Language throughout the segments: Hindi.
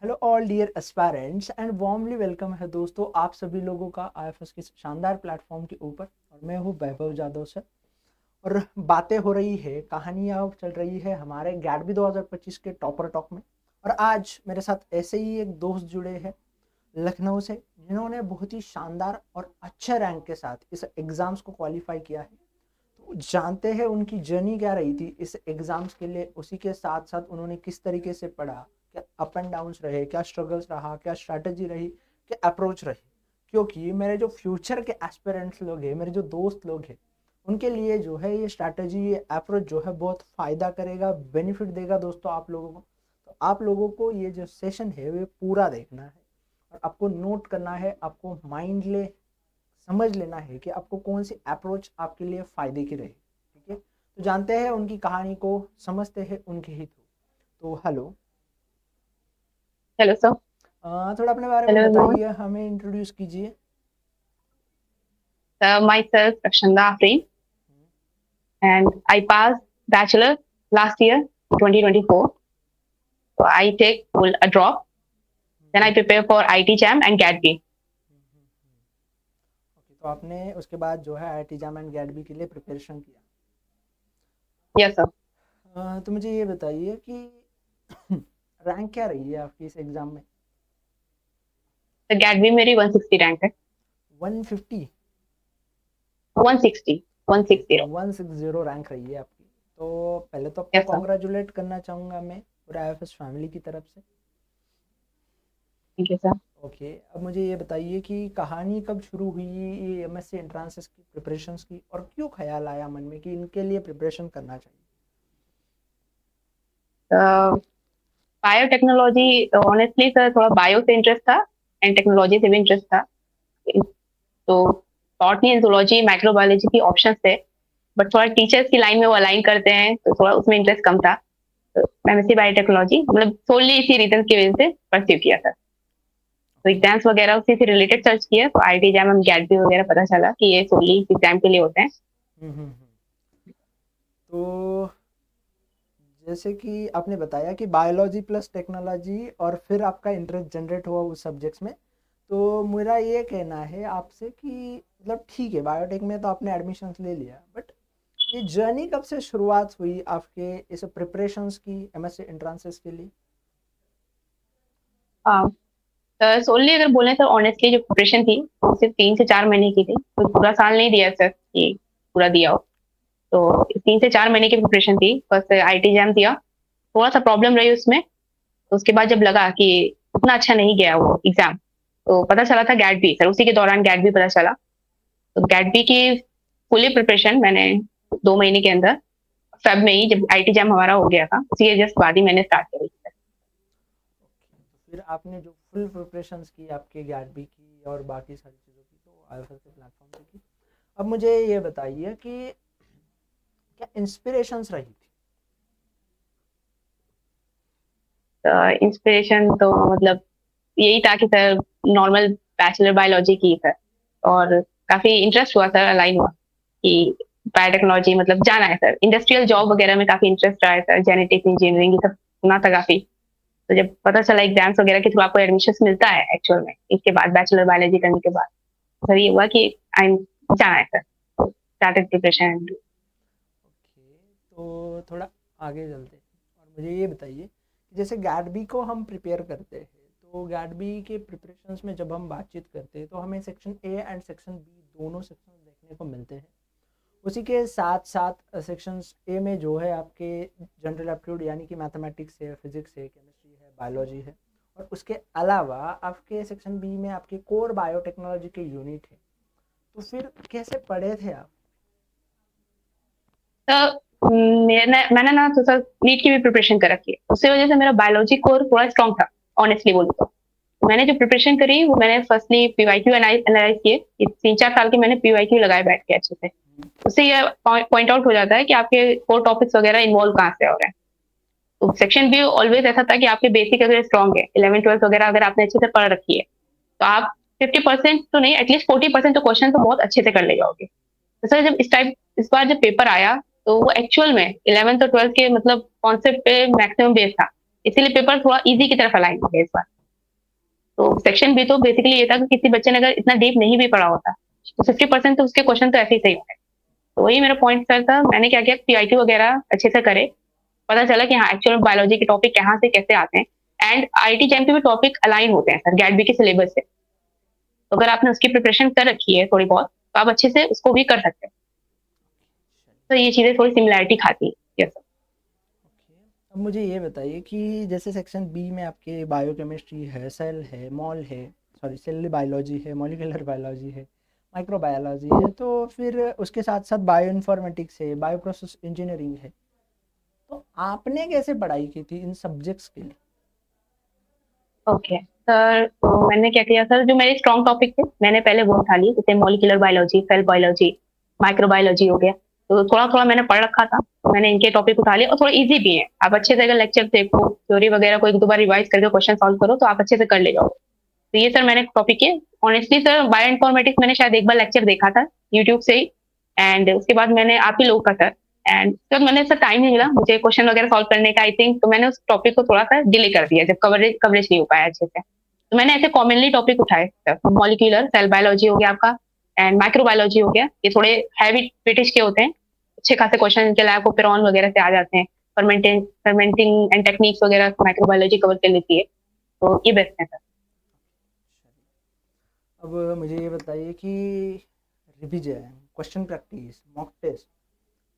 Hello all dear aspirants and warmly welcome है दोस्तों आप सभी लोगों का आईएफएस के शानदार प्लेटफॉर्म के ऊपर। और मैं हूँ वैभव जादव सर। और बातें हो रही है, कहानियाँ चल रही है हमारे गैडबी 2025 के टॉपर टॉक में। और आज मेरे साथ ऐसे ही एक दोस्त जुड़े हैं लखनऊ से, जिन्होंने बहुत ही शानदार और अच्छे रैंक के साथ इस एग्ज़ाम्स को क्वालिफाई किया है। तो जानते हैं उनकी जर्नी क्या रही थी इस एग्ज़ाम्स के लिए, उसी के साथ साथ उन्होंने किस तरीके से पढ़ा, क्या अप एंड डाउन्स रहे, क्या स्ट्रगल्स रहा, क्या स्ट्रैटेजी रही, क्या अप्रोच रही। क्योंकि मेरे जो फ्यूचर के एस्पिरेंट्स लोग हैं, मेरे जो दोस्त लोग हैं, उनके लिए जो है ये स्ट्रैटेजी, ये अप्रोच जो है बहुत फ़ायदा करेगा, बेनिफिट देगा दोस्तों आप लोगों को। तो आप लोगों को ये जो सेशन है वो पूरा देखना है और आपको नोट करना है, आपको माइंडली समझ लेना है कि आपको कौन सी अप्रोच आपके लिए फ़ायदे की रहे। ठीक है, तो जानते हैं उनकी कहानी को, समझते हैं उनके ही थ्रू। तो हेलो। Hello sir. थोड़ा अपने बारे में हेलो एवरीवन। बताइए, हमें इंट्रोड्यूस कीजिए। My self Rakshanda Afreen and I pass bachelor last year 2024. So I take full a drop. Then I prepare for IT jam and GAT-B. Okay, तो आपने उसके बाद जो है IIT JAM and GATE B के लिए प्रिपरेशन किया। Yes sir. तो मुझे ये बताइए कि रैंक क्या रही है आपकी इस एग्ज़ाम में। तो GAT-B मेरी 160 रैंक है। 150। 160 ओके, 160. 160 रैंक रही है आपकी। तो पहले तो आपको Yes sir. कॉन्ग्रेचुलेट करना चाहूँगा मैं पूरा आईएफएस फैमिली की तरफ से। Thank you sir. ओके, अब मुझे ये बताइए कि कहानी कब शुरू हुई ये एमएससी एंट्रांसेस की प्रिपरेशंस की, और क्यों ख्याल आया मन में कि इनके लिए प्रिपरेशन करना चाहिए। बायोटेक्नोलॉजी ऑनेस्टली सर थोड़ा बायो से इंटरेस्ट था एंड टेक्नोलॉजी से भी इंटरेस्ट था। तो बॉटनी एंड जूलॉजी माइक्रोबायोलॉजी की ऑप्शंस थे, बट थोड़ा टीचर्स की लाइन में वो अलाइन करते हैं तो थोड़ा उसमें इंटरेस्ट कम था। एमएससी बायोटेक्नोलॉजी मतलब सोनली इसी रीजन की वजह से परस्यू किया था। तो ओके। एग्जाम्स वगैरह उसी से रिलेटेड सर्च किया तो आईआईटी एग्जाम हम गैट भी वगैरह पता चला कि ये सोनली एग्जाम के लिए होते हैं। तो जैसे कि आपने बताया कि बायोलॉजी प्लस टेक्नोलॉजी और फिर आपका इंटरेस्ट जनरेट हुआ उस सब्जेक्ट्स में। तो मेरा ये कहना है आपसे कि मतलब ठीक है, बायोटेक में तो आपने एडमिशन ले लिया, बट ये जर्नी कब से शुरुआत हुई आपके इस प्रिपरेशंस की एमएससी एंट्रांसेस के लिए। हाँ, तो सोनली अगर बोले तो ऑनेस्टली जो प्रिपरेशन थी वो सिर्फ 3 से 4 महीने की थी, तो पूरा साल नहीं दिया सर कि पूरा दिया हो। तो 3 से 4 महीने की प्रिपरेशन थी, बस आईटी एग्जाम दिया। थोड़ा सा प्रॉब्लम रही उसमें, तो उसके बाद जब लगा कि उतना अच्छा नहीं गया वो एग्जाम, तो पता चला था गैट बी सर, उसी के दौरान गैट बी पता चला। तो गैट बी की फुली प्रिपरेशन मैंने 2 महीने के अंदर, फेब में ही जब आईटी जैम हमारा हो गया था उसी के जस्ट बाद ही मैंने स्टार्ट करी थी। ओके, तो फिर आपने जो फुल प्रिपरेशंस की आपके गैट की और बाकी सारी चीज़ों की, तो आईएफएस के प्लेटफॉर्म से की। अब मुझे ये बताइए कि क्या इंस्पिरेशंस रही थी। इंस्पिरेशन तो मतलब यही था कि सर नॉर्मल बैचलर बायोलॉजी की सर, और काफी इंटरेस्ट हुआ सर, अलाइन हुआ कि बायोटेक्नोलॉजी मतलब जाना है सर, इंडस्ट्रियल जॉब वगैरह में काफी इंटरेस्ट रहा है सर, जेनेटिक्स इंजीनियरिंग ये सब सुना था काफी। तो जब पता चला एग्जाम्स वगैरह के थ्रू आपको एडमिशन मिलता है एक्चुअल में इसके बाद बैचलर बायोलॉजी करने के बाद, सर ये हुआ कि आई जाना है सर, स्टार्टेड प्रिपरेशन। ओके, तो थोड़ा आगे चलते हैं और मुझे ये बताइए कि जैसे गैट को हम प्रिपेयर करते हैं, तो गैट के प्रिपरेशंस में जब हम बातचीत करते हैं तो हमें section A and section B दोनों सेक्शन देखने को मिलते हैं। उसी के साथ साथ सेक्शंस ए में जो है आपके जनरल एप्टीट्यूड यानी कि मैथमेटिक्स है, फिजिक्स है, केमिस्ट्री है, बायोलॉजी है। और उसके अलावा आपके सेक्शन बी में आपके कोर बायोटेक्नोलॉजी के यूनिट है। तो फिर कैसे पढ़े थे आप। तो मैंने ना तो सर नीट की भी प्रिपरेशन कर रखी है, उसकी वजह से मेरा बायोलॉजी कोर थोड़ा स्ट्रॉन्ग था। ऑनेस्टली बोलूँ तो मैंने जो प्रिपरेशन करी वो मैंने फर्स्टली पीवाईक्यू एनालाइज किए, 3 4 साल के मैंने पीवाईक्यू लगाए बैठ के अच्छे से। उससे ये पॉइंट आउट हो जाता है कि आपके कोर टॉपिक्स वगैरह इन्वॉल्व कहाँ से हो रहे हैं। तो सेक्शन बी ऑलवेज ऐसा था कि आपके बेसिक अगर स्ट्रॉन्ग है, 11 12 वगैरह अगर आपने अच्छे से पढ़ रखी है, तो आप 50% तो नहीं एटलीस्ट 40% तो क्वेश्चन तो बहुत अच्छे से कर ले जाओगे। तो सर जब इस बार जब पेपर आया, तो वो एक्चुअल में 11th और 12th के मतलब कॉन्सेप्ट पे मैक्सिमम बेस था। इसीलिए पेपर थोड़ा इजी की तरफ अलाइन हो गया इस बार। तो सेक्शन बी तो बेसिकली ये था कि किसी बच्चे ने अगर इतना डीप नहीं भी पढ़ा होता तो 50% तो उसके क्वेश्चन तो ऐसे ही सही होंगे। तो वही मेरा पॉइंट सर था, मैंने क्या किया, पीआईटी वगैरह अच्छे से करे, पता चला कि हाँ एक्चुअल बायोलॉजी के टॉपिक कहाँ से कैसे आते हैं, एंड आईटी जैम के भी टॉपिक अलाइन होते हैं सर गैट बी के सिलेबस से। तो अगर आपने उसकी प्रिपरेशन कर रखी है थोड़ी बहुत तो आप अच्छे से उसको भी कर सकते हैं। तो ये चीजें थोड़ी सिमिलैरिटी खाती है। Yes sir. ओके, अब मुझे ये बताइए कि जैसे सेक्शन बी में आपके बायोकेमिस्ट्री है, सेल है, मॉल है, सॉरी सेल बायोलॉजी है, मॉलिक्यूलर बायोलॉजी है, माइक्रोबायोलॉजी है, तो फिर उसके साथ साथ बायो इन्फॉर्मेटिक्स है, बायो प्रोसेस इंजीनियरिंग है। तो आपने कैसे पढ़ाई की थी इन सब्जेक्ट्स के लिए? ओके सर, तो मैंने क्या किया सर, जो मेरे स्ट्रॉन्ग टॉपिक थे मैंने पहले वो उठा लिए, जैसे molecular biology, cell biology, microbiology हो गया। तो थोड़ा थोड़ा मैंने पढ़ रखा था, तो मैंने इनके टॉपिक उठा लिए और थोड़ा इजी भी है। आप अच्छे से अगर लेक्चर देखो, थ्योरी वगैरह को एक दो बार रिवाइज करके क्वेश्चन सॉल्व करो तो आप अच्छे से कर ले जाओ। तो ये सर मैंने टॉपिक किए। ऑनेस्टली सर बायो इन्फॉर्मेटिक्स मैंने शायद एक बार लेक्चर देखा था यूट्यूब से ही, एंड उसके बाद मैंने आप ही लोग का सर, एंड जब मैंने सर टाइम नहीं मिला मुझे क्वेश्चन वगैरह सॉल्व करने का आई थिंक, तो मैंने उस टॉपिक को थोड़ा सा डिले कर दिया जब कवरेज कवरेज नहीं हो पाया अच्छे से। तो मैंने ऐसे कॉमनली टॉपिक उठाए सर, मॉलिक्यूलर सेल बायोलॉजी हो गया आपका, एंड माइक्रोबायोलॉजी हो गया। ये थोड़े हैवी ब्रिटिश के होते हैं, अच्छे खासे क्वेश्चन इनके लैब ओपेरॉन वगैरह से आ जाते हैं। फर्मेंटिंग एंड टेक्निक्स वगैरह माइक्रोबायोलॉजी कवर कर लेती है। तो ये बेस्ट है सर। अब मुझे ये बताइए कि revision, question practice, mock test,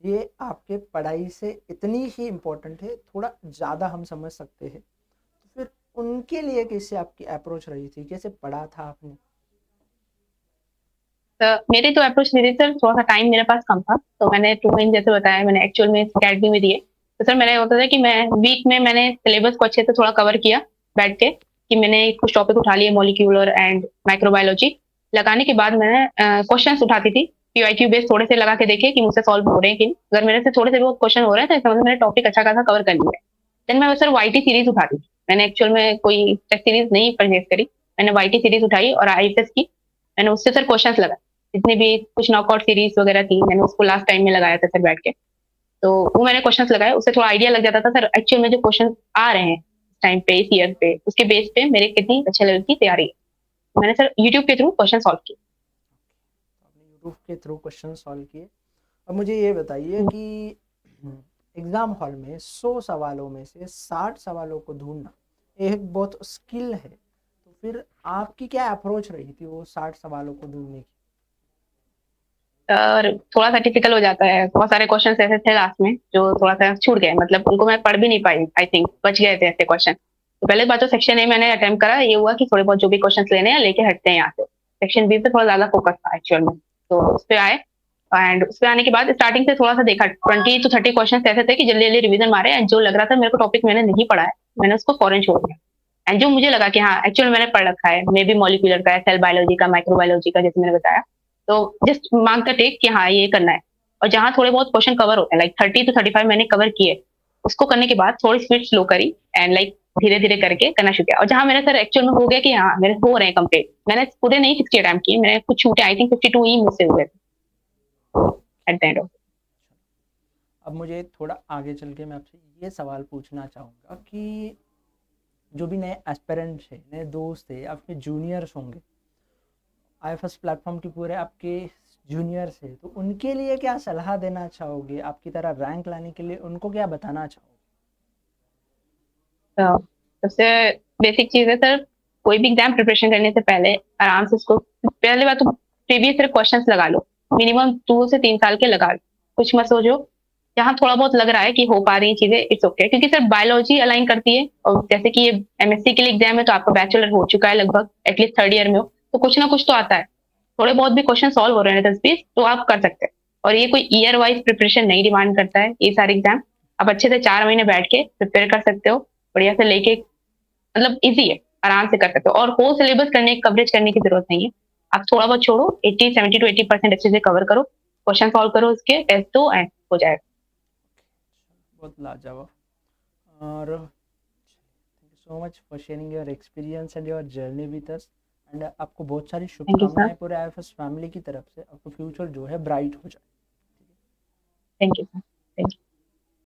ये आपके पढ़ाई से इतनी ही इम्पोर्टेंट है, थोड़ा ज़्यादा हम समझ सकते हैं। तो फिर उनके लिए कैसे आपकी अप्रोच रही थी, कैसे पढ़ा था आपने? मेरी तो अप्रोच मेरी सर, थोड़ा सा टाइम मेरे पास कम था, तो मैंने 2 महीने जैसे बताया मैंने एक्चुअल में अकेडमी में दिए। तो सर मैंने होता था कि मैं वीक में मैंने सिलेबस को अच्छे से थोड़ा कवर किया बैठ के, कि मैंने कुछ टॉपिक उठा लिए मॉलिक्यूलर एंड माइक्रोबायोलॉजी। लगाने के बाद मैंने क्वेश्चन उठाती थी, पीवाईक्यू बेस थोड़े से लगा के देखे कि मुझसे सॉल्व हो रहे हैं कि नहीं। अगर मेरे से थोड़े से भी वो क्वेश्चन हो रहे हैं तो इसका मतलब मैंने टॉपिक अच्छा खासा कवर कर लिया है। देन मैं सर वाईटी सीरीज उठाती थी, मैंने एक्चुअल में कोई टेस्ट सीरीज नहीं परचेज करी, मैंने वाईटी सीरीज उठाई और आईएफएस की। मैंने उससे सर क्वेश्चंस लगाए, जितनी भी कुछ नॉकआउट सीरीज वगैरह थी मैंने उसको लास्ट टाइम में लगाया था सर बैठ के। तो वो मैंने क्वेश्चंस लगाए, उससे थोड़ा आइडिया लग जाता था सर एक्चुअल में जो क्वेश्चन आ रहे हैं इस टाइम पे इस ईयर पे, उसके बेस पे मेरे कितनी अच्छे लेवल की तैयारी है। तो मैंने सर यूट्यूब के थ्रू क्वेश्चन सॉल्व किए। तो आपने यूट्यूब के थ्रू क्वेश्चन सॉल्व किए। अब मुझे ये बताइए कि एग्ज़ाम हॉल में 100 सवालों में से 60 सवालों को ढूंढना एक बहुत स्किल है। तो फिर आपकी क्या अप्रोच रही थी वो 60 सवालों को ढूंढने की? और थोड़ा सा टिपिकल हो जाता है, बहुत सारे क्वेश्चन ऐसे थे लास्ट में जो थोड़ा सा छूट गए, मतलब उनको मैं पढ़ भी नहीं पाई, आई थिंक बच गए थे ऐसे क्वेश्चन। तो पहले बात तो सेक्शन ए मैंने अटेम्प्ट करा, ये हुआ कि थोड़े बहुत जो भी क्वेश्चन लेने हैं लेके हटते हैं यहाँ से। सेक्शन बी पे थोड़ा ज्यादा फोकस था एक्चुअल में, तो उस पर आए। एंड उस पर आने के बाद स्टार्टिंग से थोड़ा सा देखा, 20 to 30 क्वेश्चन ऐसे थे कि जल्दी जल्दी रिवीजन मारे, एंड जो लग रहा था मेरे को टॉपिक मैंने नहीं पढ़ा है मैंने उसको फॉरन छोड़ दिया। एंड जो मुझे लगा कि हाँ एक्चुअल मैंने पढ़ रखा है, मे बी मॉलिक्यूलर का है, सेल बायोलॉजी का, माइक्रोबायोलॉजी का, जैसे मैंने बताया, तो जस्ट मार्क द टेक कि हाँ ये करना है। और जहाँ थोड़े बहुत क्वेश्चन कवर होते हैं, लाइक 30 to 35 मैंने कवर किए, उसको करने के बाद थोड़ी स्पीड स्लो करी, एंड लाइक धीरे धीरे करके करना शुरू किया। और जहाँ मेरे सर एक्चुअल में हो गया कि हाँ मेरे हो रहे हैं कंप्लीट, मैंने पूरे नहीं 60 अटैम्प्ट किए, मैंने कुछ छूटे, आई थिंक 52 ही मुझसे हुए एट द एंड ऑफ। अब मुझे थोड़ा आगे चल के मैं आपसे ये सवाल पूछना चाहूँगा कि जो भी नए एस्पिरेंट्स हैं, नए दोस्त हैं, आपके जूनियर्स होंगे, आईएफएस प्लेटफॉर्म के पूरे आपके जूनियर्स हैं, तो उनके लिए क्या सलाह देना चाहोगे? आपकी तरह रैंक लाने के लिए उनको क्या बताना चाहोगे? तो सबसे बेसिक चीज है सर, कोई भी एग्जाम प्रिपरेशन करने से पहले आराम से उसको, पहले बात तो प्रीवियस ईयर क्वेश्चंस लगा लो, मिनिमम 2 से 3 साल के लगा लो, कुछ मत सोचो। जहाँ थोड़ा बहुत लग रहा है कि हो पा रही चीजें, इट्स ओके, क्योंकि सर बायोलॉजी अलाइन करती है, और जैसे कि ये एमएससी के लिए एग्जाम है तो आपका बैचलर हो चुका है लगभग, एटलीस्ट थर्ड ईयर में हो, तो कुछ ना कुछ तो आता है। थोड़े बहुत भी क्वेश्चन सॉल्व हो रहे हैं 10-20 तो आप कर सकते हैं। और ये कोई ईयर वाइज प्रिपरेशन नहीं डिमांड करता है ये सारे एग्जाम। आप अच्छे से 4 महीने बैठ के प्रिपेयर कर सकते हो, बढ़िया से लेके, मतलब इजी है, आराम से कर सकते हो, और होल सिलेबस करने कवरेज करने की जरूरत नहीं है। आप थोड़ा बहुत छोड़ो, 70 to 80% अच्छे से कवर करो, क्वेश्चन सॉल्व करो, उसके टेस्ट दो एंड हो जाएगा। बहुत लाजवाब। और thank you so much for sharing your experience and your journey with us. And आपको बहुत सारी थैंक यू सर। शुभकामनाएं पूरे आईएफएस फैमिली की तरफ से, आपका फ्यूचर जो है ब्राइट हो जाए। Thank you sir. Thank you.